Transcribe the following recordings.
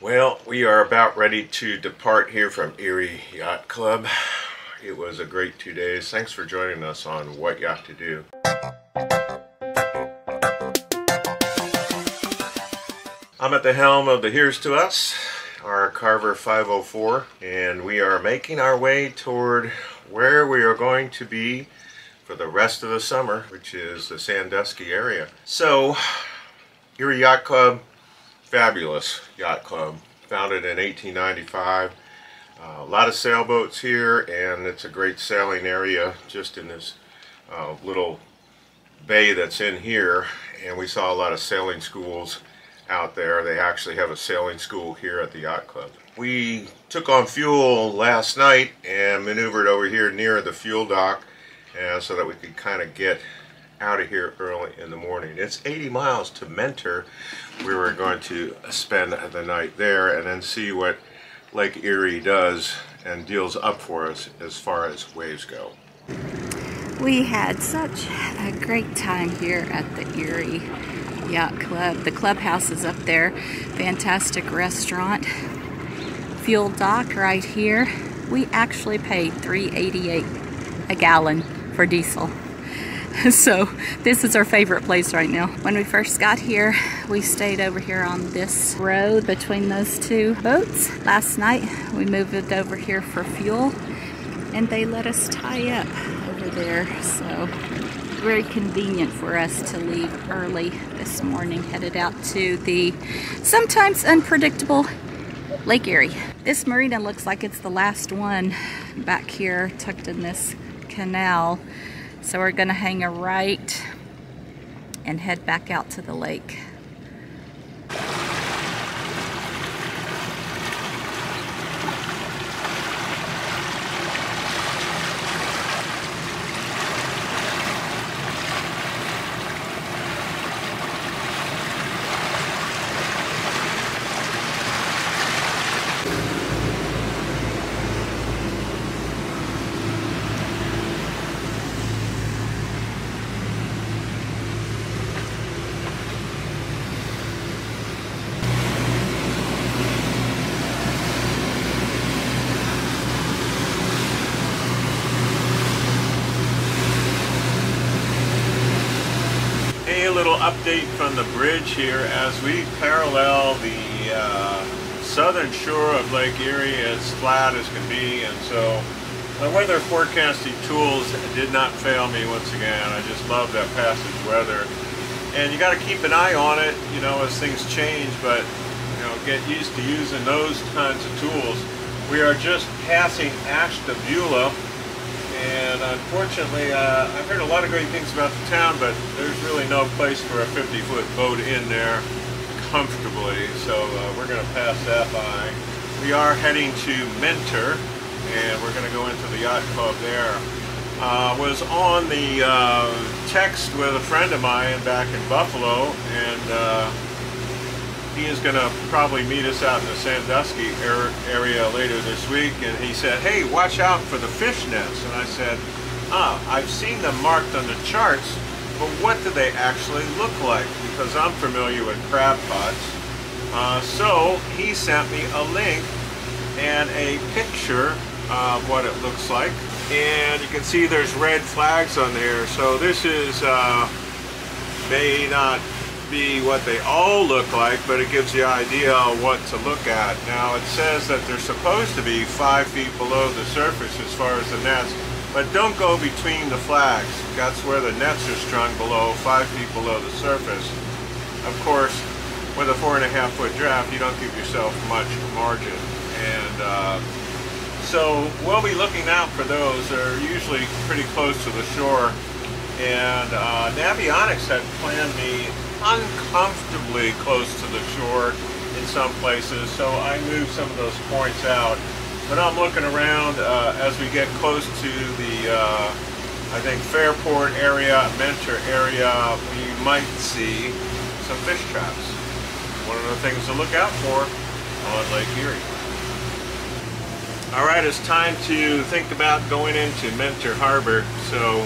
Well, we are about ready to depart here from Erie Yacht Club. It was a great 2 days. Thanks for joining us on What Yacht to Do. I'm at the helm of the Here's to Us, our Carver 504, and we are making our way toward where we are going to be for the rest of the summer, which is the Sandusky area. So, Erie Yacht Club, fabulous yacht club, founded in 1895. A lot of sailboats here, and it's a great sailing area just in this little bay that's in here. And we saw a lot of sailing schools out there. They actually have a sailing school here at the yacht club. We took on fuel last night and maneuvered over here near the fuel dock, so that we could kind of get out of here early in the morning. It's 80 miles to Mentor. We were going to spend the night there and then see what Lake Erie does and deals up for us as far as waves go. We had such a great time here at the Erie Yacht Club. The clubhouse is up there. Fantastic restaurant. Fuel dock right here. We actually paid $3.88 a gallon for diesel. So this is our favorite place right now. When we first got here, we stayed over here on this road between those two boats. Last night, we moved it over here for fuel, and they let us tie up over there. So very convenient for us to leave early this morning, headed out to the sometimes unpredictable Lake Erie. This marina looks like it's the last one back here, tucked in this canal. So we're gonna hang a right and head back out to the lake. A little update from the bridge here as we parallel the southern shore of Lake Erie, as flat as can be, and so the weather forecasting tools did not fail me once again. I just love that passage weather, and you got to keep an eye on it, you know, as things change, but you know, get used to using those kinds of tools. We are just passing Ashtabula. And unfortunately, I've heard a lot of great things about the town, but there's really no place for a 50-foot boat in there comfortably. So we're going to pass that by. We are heading to Mentor, and we're going to go into the yacht club there. Was on the text with a friend of mine back in Buffalo, and he is going to probably meet us out in the Sandusky area later this week, and he said, hey, watch out for the fish nets. And I said, I've seen them marked on the charts, but what do they actually look like? Because I'm familiar with crab pots. So he sent me a link and a picture of what it looks like, and you can see there's red flags on there. So this is may not be what they all look like, but it gives you an idea of what to look at. Now it says that they're supposed to be 5 feet below the surface as far as the nets, but don't go between the flags. That's where the nets are strung, below 5 feet below the surface. Of course, with a 4.5-foot draft, you don't give yourself much margin, and so we'll be looking out for those. They're usually pretty close to the shore, and Navionics had planned me uncomfortably close to the shore in some places, so I moved some of those points out. But I'm looking around as we get close to the I think Fairport area, Mentor area, we might see some fish traps. One of the things to look out for on Lake Erie. Alright, it's time to think about going into Mentor Harbor. So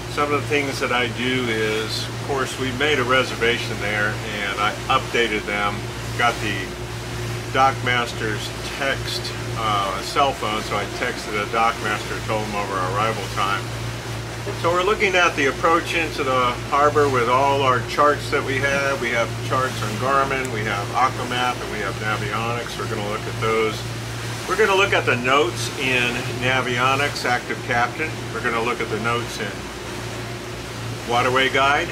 some of the things that I do is, of course, we made a reservation there and I updated them, got the dockmaster's text a cell phone, so I texted the dockmaster, told him over our arrival time. So we're looking at the approach into the harbor with all our charts that we have. We have charts on Garmin, we have Aquamap, and we have Navionics. We're going to look at those. We're going to look at the notes in Navionics, Active Captain. We're going to look at the notes in Waterway Guide,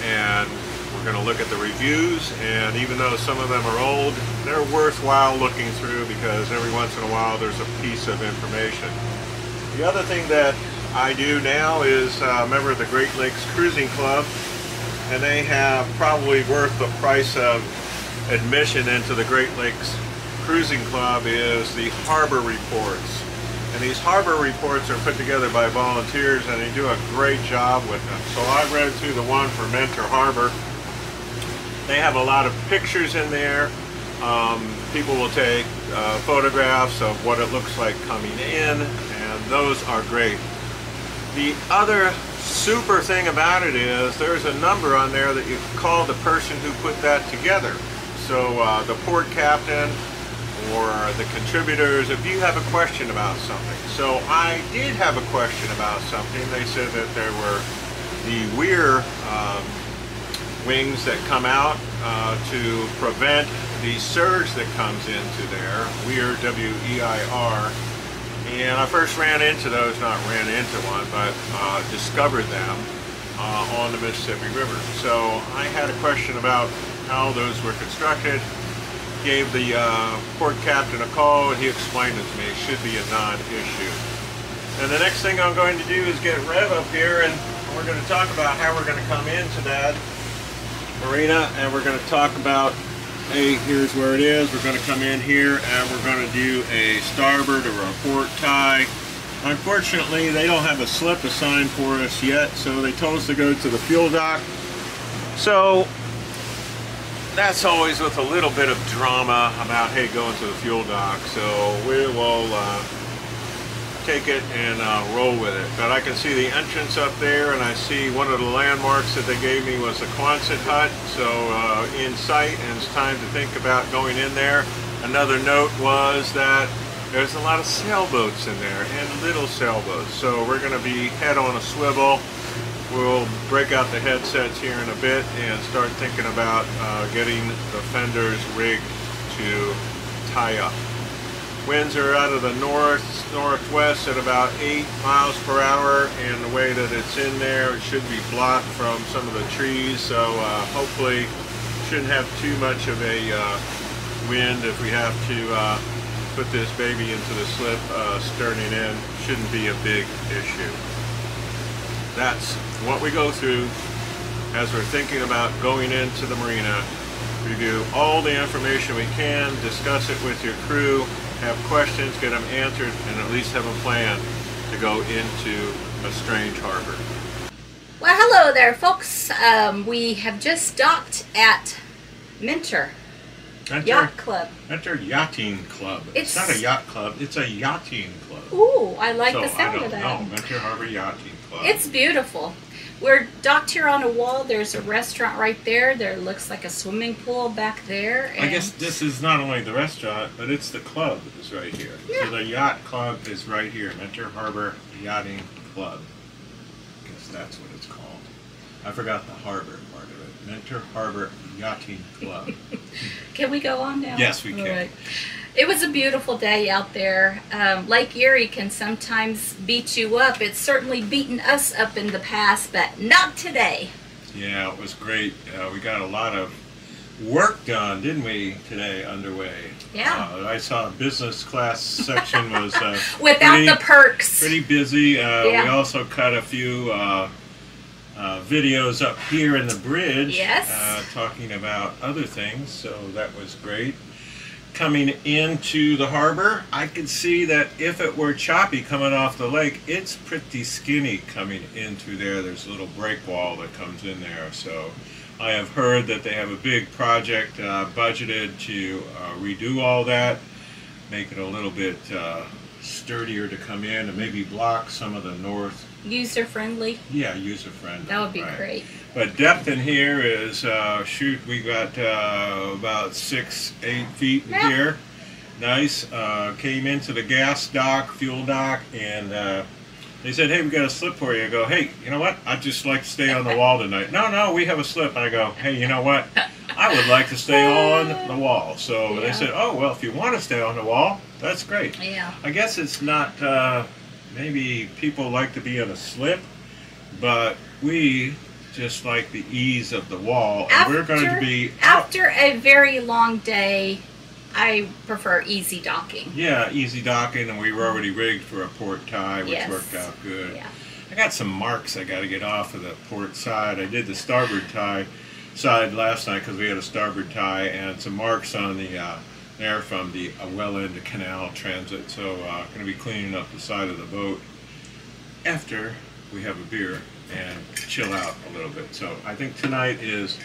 and we're going to look at the reviews. And even though some of them are old, they're worthwhile looking through because every once in a while there's a piece of information. The other thing that I do now is a member of the Great Lakes Cruising Club, and they have probably worth the price of admission into the Great Lakes Cruising Club is the harbor reports. And these harbor reports are put together by volunteers, and they do a great job with them. So I read through the one for Mentor Harbor. They have a lot of pictures in there. People will take photographs of what it looks like coming in, and those are great. The other super thing about it is there's a number on there that you can call the person who put that together. So the port captain or the contributors, if you have a question about something. So I did have a question about something. They said that there were the weir wings that come out to prevent the surge that comes into there, weir, W-E-I-R. And I first ran into those, not ran into one, but discovered them on the Mississippi River. So I had a question about how those were constructed. Gave the port captain a call, and he explained it to me. It should be a non-issue. And the next thing I'm going to do is get Rev up here, and we're going to talk about how we're going to come into that marina, and we're going to talk about, hey, here's where it is. We're going to come in here, and we're going to do a starboard or a port tie. Unfortunately, they don't have a slip assigned for us yet, so they told us to go to the fuel dock. So that's always with a little bit of drama about, hey, going to the fuel dock. So we will take it and roll with it. But I can see the entrance up there, and I see one of the landmarks that they gave me was the Quonset hut. So in sight, and it's time to think about going in there. Another note was that there's a lot of sailboats in there, and little sailboats. So we're going to be head on a swivel. We'll break out the headsets here in a bit and start thinking about getting the fenders rigged to tie up. Winds are out of the northwest at about 8 miles per hour, and the way that it's in there, it should be blocked from some of the trees, so hopefully shouldn't have too much of a wind if we have to put this baby into the slip sterning in. Shouldn't be a big issue. That's what we go through as we're thinking about going into the marina. Review all the information we can, discuss it with your crew, have questions, get them answered, and at least have a plan to go into a strange harbor. Well, hello there, folks. We have just docked at Mentor Yacht Club. Mentor Yachting Club. It's not a yacht club, it's a yachting club. Ooh, I like the sound of that. No, Mentor Harbor Yachting Club. It's beautiful. We're docked here on a wall. There's a restaurant right there. There looks like a swimming pool back there. And I guess this is not only the restaurant, but it's the club is right here. Yeah. So the yacht club is right here. Mentor Harbor Yachting Club. I guess that's what it's called. I forgot the harbor part of it. Mentor Harbor Yachting Club. Can we go on now? Yes, we can. All right. It was a beautiful day out there. Lake Erie can sometimes beat you up. It's certainly beaten us up in the past, but not today. Yeah, it was great. We got a lot of work done, didn't we, today underway? Yeah. I saw a business class section was without the perks. Pretty busy. Yeah. We also cut a few videos up here in the bridge. Yes. Talking about other things, so that was great. Coming into the harbor, I could see that if it were choppy coming off the lake, it's pretty skinny coming in through there. There's a little break wall that comes in there. So I have heard that they have a big project budgeted to redo all that, make it a little bit sturdier to come in, and maybe block some of the north. User-friendly? Yeah, user-friendly. That would be great. But depth in here is, shoot, we got about 6-8 feet in here. nice. Came into the gas dock, fuel dock, and they said, hey, we got a slip for you. I go, hey, you know what? I'd just like to stay on the wall tonight. No, we have a slip. I go, hey, you know what? I would like to stay on the wall. So they said, oh, well, if you want to stay on the wall, that's great. Yeah. I guess it's not, maybe people like to be on a slip, but we just like the ease of the wall. And we're going to be... After a very long day, I prefer easy docking. Yeah, easy docking, and we were already rigged for a port tie, which worked out good. Yeah. I got some marks I got to get off of the port side. I did the starboard tie side last night because we had a starboard tie, and some marks on the there from the well end canal transit. So going to be cleaning up the side of the boat after we have a beer and chill out a little bit. So I think tonight is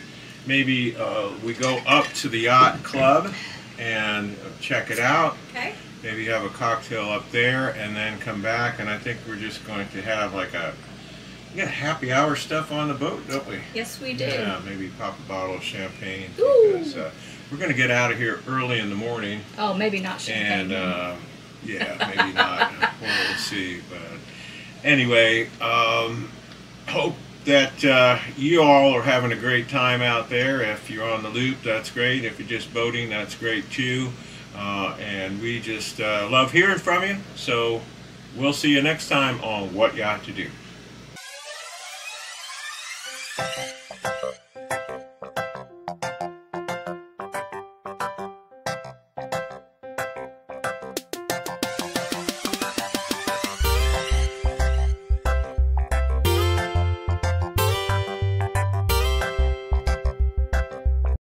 maybe we go up to the yacht club and check it out. Okay. Maybe have a cocktail up there and then come back, and I think we're just going to have like we got happy hour stuff on the boat, don't we? Yes, we do. Yeah, maybe pop a bottle of champagne. Ooh. Because we're going to get out of here early in the morning. Oh, maybe not champagne. And yeah, maybe not. We'll see. But anyway, hope that you all are having a great time out there. If you're on the loop, that's great. If you're just boating, that's great too. And we just love hearing from you. So we'll see you next time on What Yacht to Do.